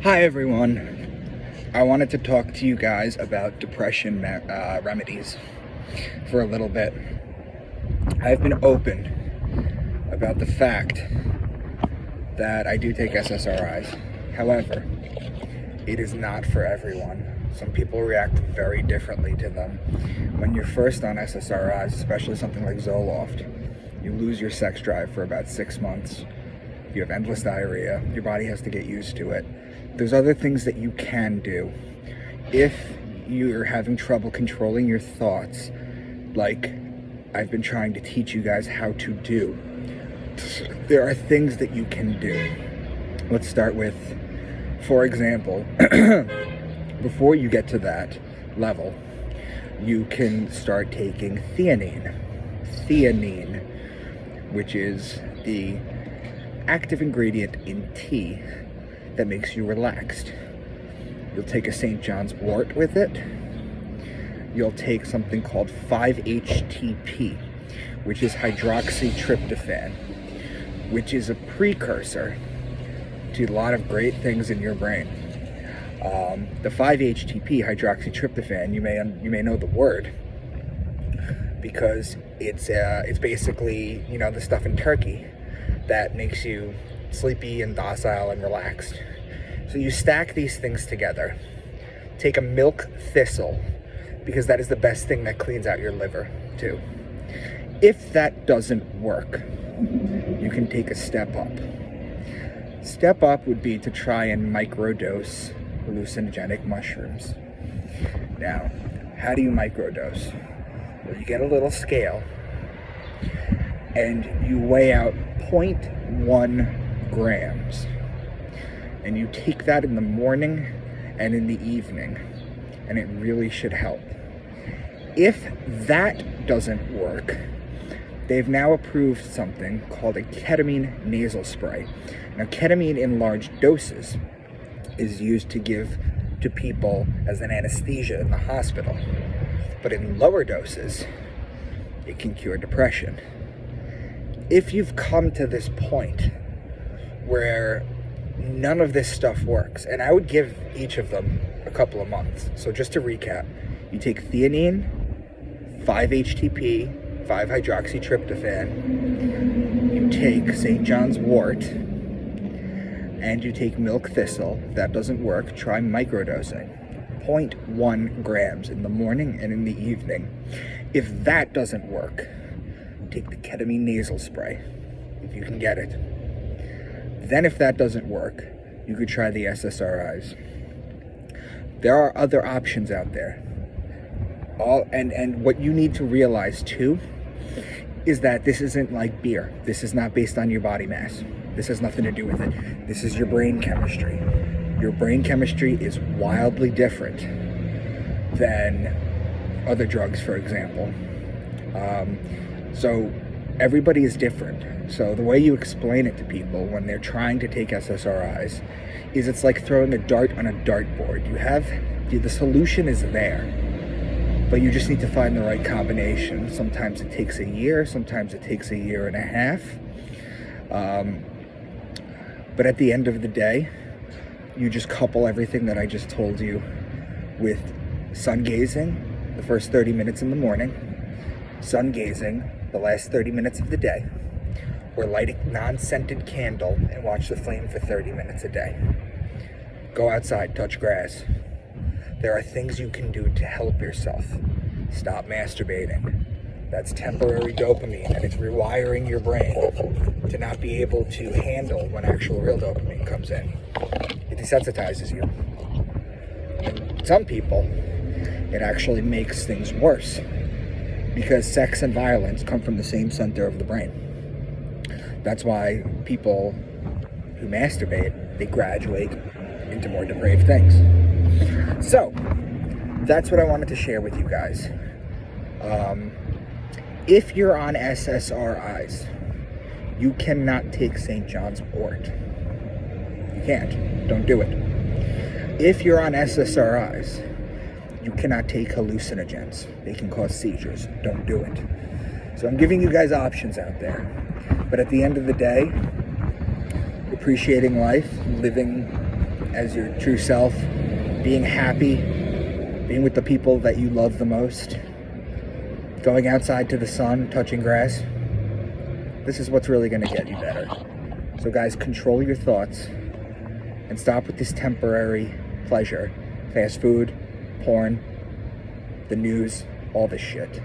Hi everyone. I wanted to talk to you guys about depression remedies for a little bit. I've been open about the fact that I do take SSRIs. However, it is not for everyone. Some people react very differently to them. When you're first on SSRIs, especially something like Zoloft, you lose your sex drive for about 6 months. You have endless diarrhea. Your body has to get used to it. There's other things that you can do. If you're having trouble controlling your thoughts, like I've been trying to teach you guys how to do, there are things that you can do. Let's start with, for example, before you get to that level, you can start taking theanine. Theanine, which is the active ingredient in tea that makes you relaxed. You'll take a St. John's wort with it. You'll take something called 5-HTP, which is hydroxytryptophan, which is a precursor to a lot of great things in your brain. The 5-HTP, hydroxytryptophan, you may know the word because it's basically, the stuff in turkey that makes you sleepy and docile and relaxed. So you stack these things together. Take a milk thistle, because that is the best thing that cleans out your liver too. If that doesn't work, you can take a step up. Step up would be to try and microdose hallucinogenic mushrooms. Now, how do you microdose? Well, you get a little scale and you weigh out 0.1 grams, and you take that in the morning and in the evening, and it really should help. If that doesn't work, they've now approved something called a ketamine nasal spray. Now, ketamine in large doses is used to give to people as an anesthesia in the hospital, but in lower doses it can cure depression. If you've come to this point where none of this stuff works, and I would give each of them a couple of months. So just to recap, you take theanine, 5-HTP, 5-hydroxytryptophan, you take St. John's wort, and you take milk thistle. If that doesn't work, try microdosing. 0.1 grams in the morning and in the evening. If that doesn't work, take the ketamine nasal spray, if you can get it. Then if that doesn't work, you could try the SSRIs. There are other options out there. And what you need to realize too is that this isn't like beer. This is not based on your body mass. This has nothing to do with it. This is your brain chemistry. Your brain chemistry is wildly different than other drugs, for example. So everybody is different. So the way you explain it to people when they're trying to take SSRIs is it's like throwing a dart on a dartboard. The solution is there, but you just need to find the right combination. Sometimes it takes a year, sometimes it takes a year and a half. But at the end of the day, you just couple everything that I just told you with sun gazing the first 30 minutes in the morning, sun gazing the last 30 minutes of the day, or light a non-scented candle and watch the flame for 30 minutes a day. Go outside, touch grass. There are things you can do to help yourself. Stop masturbating. That's temporary dopamine, and it's rewiring your brain to not be able to handle when actual real dopamine comes in. It desensitizes you. And some people, it actually makes things worse, because sex and violence come from the same center of the brain. That's why people who masturbate, they graduate into more depraved things. So, that's what I wanted to share with you guys. If you're on SSRIs, you cannot take St. John's wort. You can't. Don't do it. If you're on SSRIs, you cannot take hallucinogens. They can cause seizures. Don't do it. So I'm giving you guys options out there. But at the end of the day, appreciating life, living as your true self, being happy, being with the people that you love the most, going outside to the sun, touching grass. This is what's really going to get you better. So guys, control your thoughts and stop with this temporary pleasure. Fast food, porn, the news, all this shit.